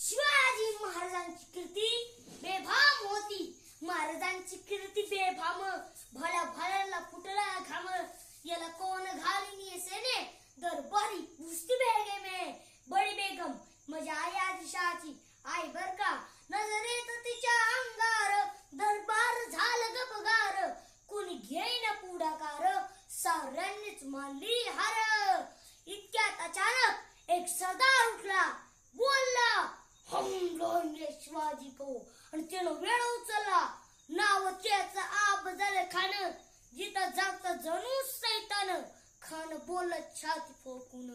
शिवाजी महाराजांची कीर्ती बेभाम होती. महाराजांची कीर्ती बेभाम, भल्या भल्याला फुटला घाम. याला कोण घालीनी सेने दरबारी पुस्ती बेगे में. बडी बेगम माझ्या आई आदिशाची आई बर का. नजरेत तिच्या अंगार दरबार झालं गपगार. कोणी घेईना पुढाकार, साऱ्यांनीच मानली हार. इतक्यात अचानक एक सरदार उठला, बोलला हम लोगे शिवाजी को. आणि त्यानं वेळ उचलला. नाव त्याचं अफजल खान. जिथं जागतं जणू सैतान. खान बोलत छाती फोकून,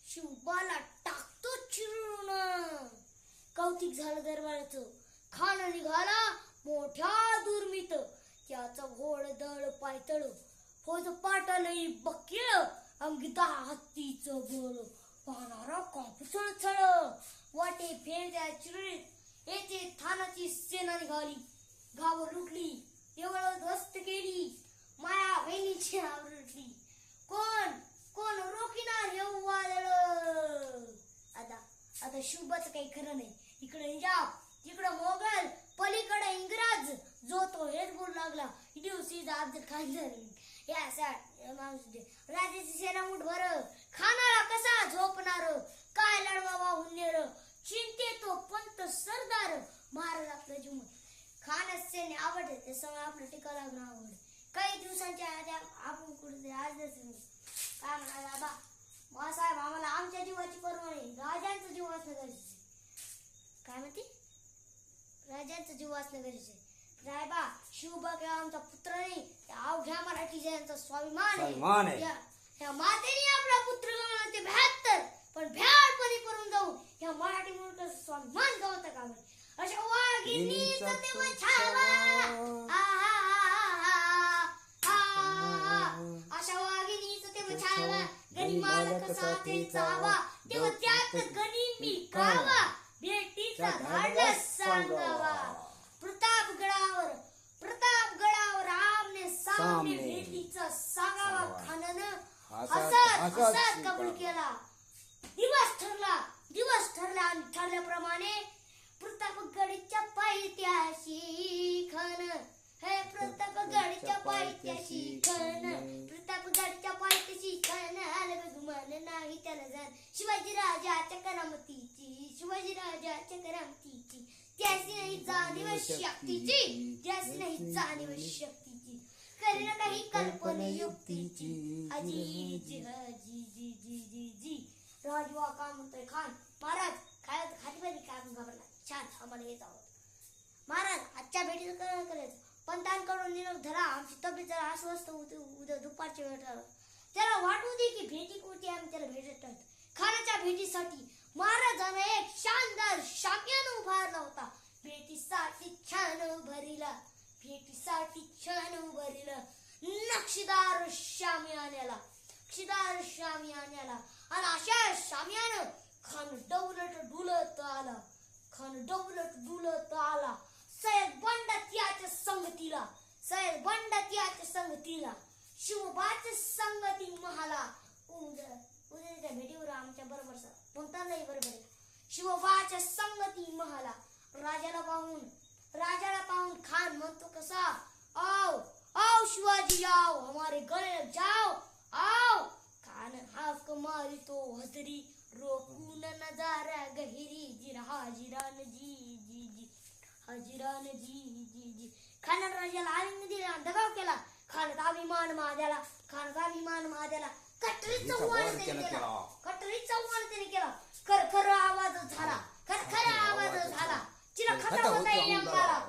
शिवबाला टाकतो चिरून. कौतिक झालं दरबाराचं. खान निघाला मोठ्या दुर्मित. त्याचं घोड दळ पायतळ, फौज पाटलही बकीळ. अंगी 10 हत्तीचं बळ, पाहणारा कापूसळ छळ. वाटे फेरत्या चिरळीत येथे थानाची सेना निघाली. गाव लुटली, देवळ ध्वस्त केली, माया बहिणीची आवरली. कोण कोण रोखीणार हे वादळ. आता शुभाचं काही खरं नाही. इकडे निजाम, तिकडे मोगल, पलीकडे इंग्रज. जो तो हेच बोलू लागला, दिवशी अफजल खान झाली. राजाची सेना मुठ भर, खानाला कसा झोपणार. काय लढवा वाहून नेर, चिंते तो पंत सरदार. महाराज आपलं जीवन खानच सेने आवडते, ते सगळं आपलं टिका लागणं आवड. काही दिवसांच्या आधी आपण कुठे आज काय म्हणा बाबा साहेब, आम्हाला आमच्या जीवाची पर्वा नाही, राजांचा जीव असणं गरजेचं. काय म्हणते, राजांचा जीव असणं गरजेचं. रायबा शिवबा किंवा आमचा पुत्र नाही, अवघ्या मराठी जयांचा स्वाभिमान आहे. या मातेने आपला पुत्र गमावला ते 72, पण भ्याडपणी करून जाऊन या मराठी मुलाचा स्वाभिमान गवता का बरं. अशा वाघिणीचा ते बचावा, अशा वाघिणीचा ते बचावा. गणी मालक साथे जावा, तेव्हा त्यात गणी मी कावा. भेटीचा धाडस सांगावा. प्रतापगडावर आमने सामने भेटीचा सांगावा. खानानं हसत कबूल केला. दिवस ठरला आणि ठरल्याप्रमाणे प्रतापगडच्या पायथ्याशी खान. हे प्रतापगडच्या पायथ्याशी खान, प्रतापगडच्या पायथ्याशी खान. आलं बेगुमान नाही त्याला जाण. शिवाजी राजाच्या करामतीची, शिवाजी राजाच्या करामतीची. त्याची नाही जाणीव शक्तीची, त्याची नाही जाणीव शक्तीची. करीन काही कल्पने युक्तीची. अजी जी जी जी जी जी जी. राजवा काय म्हणतोय खान. महाराज काय खातीमध्ये काय घाबरला. छान, आम्हाला येत आहोत महाराज. आजच्या भेटीचं करायचं, पण त्यांकडून निरोप धरा. आमची तब्येत जरा अस्वस्थ होती. उद्या दुपारच्या वेळेला त्याला वाटू दे की भेटी कोणती आम्ही त्याला भेटत. खानाच्या भेटीसाठी महाराजांना एक शानदार शामियाना उभारला होता. भेटीसाठी छान उभारिला, भेटीसाठी छान उभारिला नक्षीदार शामियान्याला, नक्षीदार शामियान्याला. आणि अशा शामियानं खान डौलट डुलत आला, खान डौलट डुलत आला. सय्यद बंडा त्याच्या संगतीला, सय्यद बंडा त्याच्या संगतीला. शिवबाच्या संगती महाला. उद्याच्या भेटीवर आमच्या बरोबर कोणता नाही बरोबर. शिवबाच्या संगती महाला. राजाला पाहून खान म्हणतो कसा, आओ आओ शिवाजी आओ, हमारे गले जाओ आओ. खान हाक मारितो हजरी, रोकून नजारा गहिरी. जी हाजिरान जी जी जी, हाजिरान जी जी जी. खानानं राजाला आलिंगन दिला, दबाव केला. खानाचा अभिमान माद्याला, खानाचा अभिमान माद्याला. कटरी चव्हाण त्याने केला. खरखर आवाज झाला, खरखर आवाज झाला. चिला खतरा होता अंगाला.